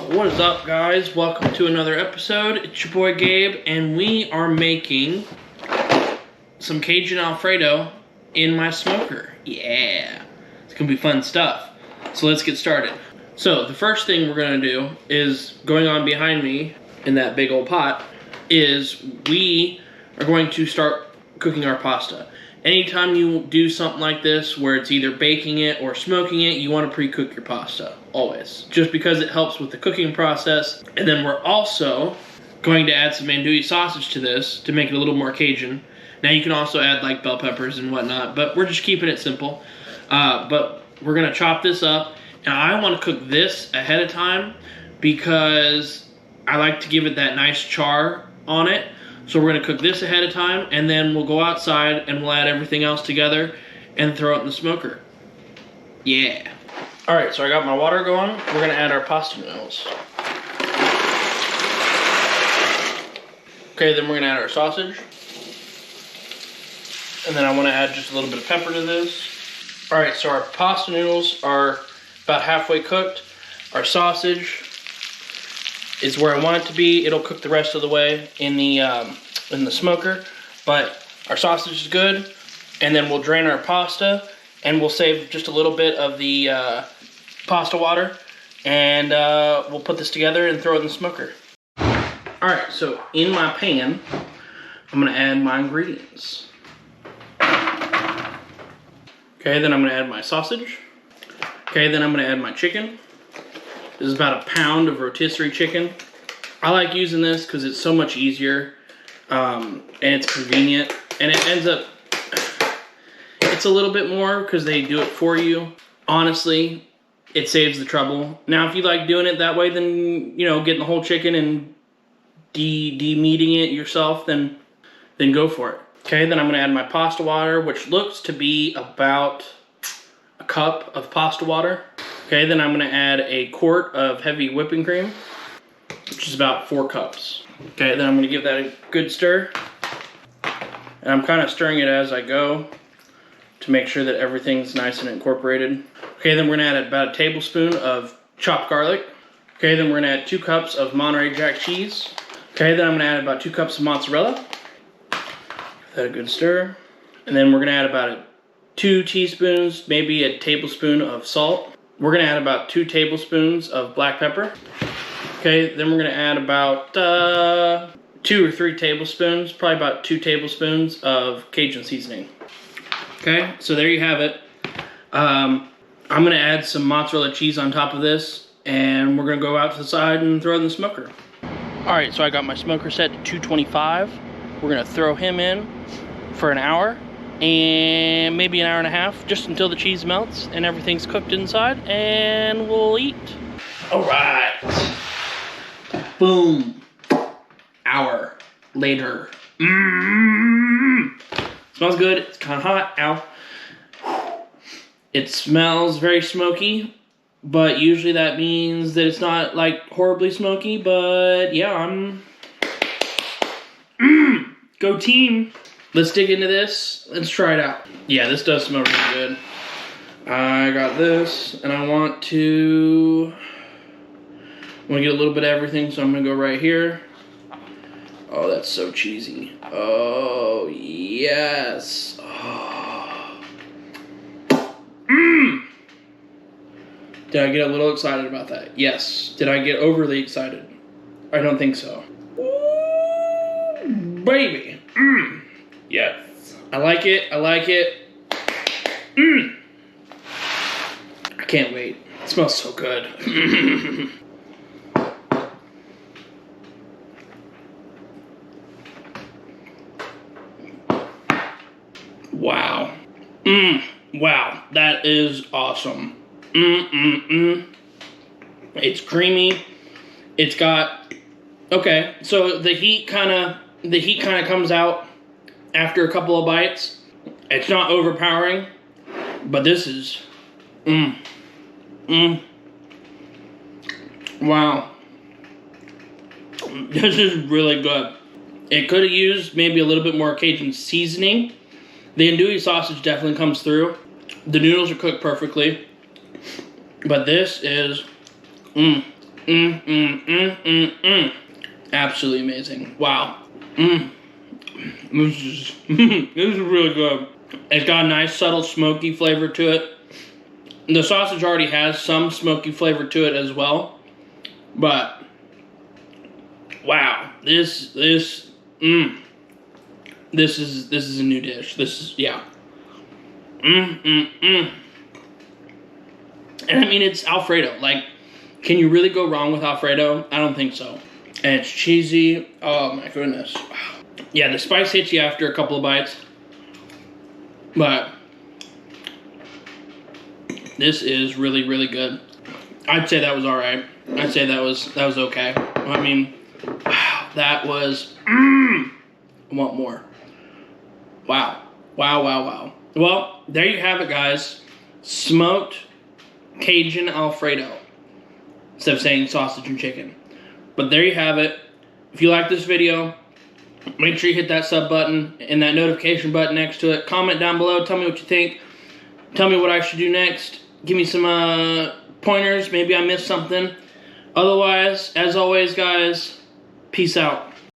What is up, guys? Welcome to another episode. It's your boy Gabe, and we are making some Cajun Alfredo in my smoker. Yeah, it's gonna be fun stuff. So let's get started. So the first thing we're gonna do is, going on behind me in that big old pot, is we are going to start cooking our pasta. Anytime you do something like this, where it's either baking it or smoking it, you want to pre-cook your pasta, always. Just because it helps with the cooking process. And then we're also going to add some andouille sausage to this to make it a little more Cajun. Now you can also add like bell peppers and whatnot, but we're just keeping it simple. But we're gonna chop this up, and I want to cook this ahead of time because I like to give it that nice char on it. So we're gonna cook this ahead of time, and then we'll go outside and we'll add everything else together and throw it in the smoker. Yeah. All right, so I got my water going. We're gonna add our pasta noodles. Okay, then we're gonna add our sausage. And then I wanna add just a little bit of pepper to this. All right, so our pasta noodles are about halfway cooked. Our sausage is where I want it to be. It'll cook the rest of the way in the smoker, but our sausage is good. And then we'll drain our pasta, and we'll save just a little bit of the pasta water, and we'll put this together and throw it in the smoker. All right, so in my pan, I'm gonna add my ingredients. Okay, then I'm gonna add my sausage. Okay, then I'm gonna add my chicken. This is about a pound of rotisserie chicken. I like using this because it's so much easier, and it's convenient, and it ends up, it's a little bit more because they do it for you. Honestly, it saves the trouble. Now, if you like doing it that way, then, you know, getting the whole chicken and de-meating it yourself, then go for it. Okay, then I'm gonna add my pasta water, which looks to be about a cup of pasta water. Okay, then I'm gonna add a quart of heavy whipping cream, which is about 4 cups. Okay, then I'm gonna give that a good stir. And I'm kind of stirring it as I go to make sure that everything's nice and incorporated. Okay, then we're gonna add about a tablespoon of chopped garlic. Okay, then we're gonna add 2 cups of Monterey Jack cheese. Okay, then I'm gonna add about 2 cups of mozzarella. Give that a good stir. And then we're gonna add about 2 teaspoons, maybe a tablespoon of salt. We're gonna add about 2 tablespoons of black pepper. Okay, then we're gonna add about 2 or 3 tablespoons, probably about 2 tablespoons of Cajun seasoning. Okay, so there you have it. I'm gonna add some mozzarella cheese on top of this, and we're gonna go out to the side and throw it in the smoker. All right, so I got my smoker set to 225. We're gonna throw him in for an hour, and maybe an hour and a half, just until the cheese melts and everything's cooked inside, and we'll eat. All right. Boom. Hour later. Smells good. It's kind of hot. Ow. It smells very smoky, but usually that means that it's not like horribly smoky, but yeah, go team. Let's dig into this. Let's try it out. Yeah, this does smell really good. I got this, and I want to get a little bit of everything, so I'm gonna go right here. Oh, that's so cheesy. Oh, yes. Oh. Did I get a little excited about that? Yes. Did I get overly excited? I don't think so. Ooh, baby. Yes. I like it. I like it. I can't wait. It smells so good. Wow. Wow. That is awesome. It's creamy. It's got, okay, so the heat kind of comes out after a couple of bites. It's not overpowering, but this is, wow. This is really good. It could have used maybe a little bit more Cajun seasoning. The andouille sausage definitely comes through. The noodles are cooked perfectly. But this is, Absolutely amazing. Wow. This is really good. It's got a nice subtle smoky flavor to it. The sausage already has some smoky flavor to it as well. But wow, this is a new dish. This is, yeah. And I mean, it's Alfredo. Like, can you really go wrong with Alfredo? I don't think so. And it's cheesy. Oh my goodness. Yeah, the spice hits you after a couple of bites. But this is really, really good. I'd say that was all right. I'd say that was okay. I mean, wow, that was. I want more. Wow, wow, wow, wow. Well, there you have it, guys. Smoked Cajun Alfredo. Instead of saying sausage and chicken. But there you have it. If you like this video, make sure you hit that sub button and that notification button next to it. Comment down below. Tell me what you think. Tell me what I should do next. Give me some pointers. Maybe I missed something. Otherwise, as always, guys, peace out.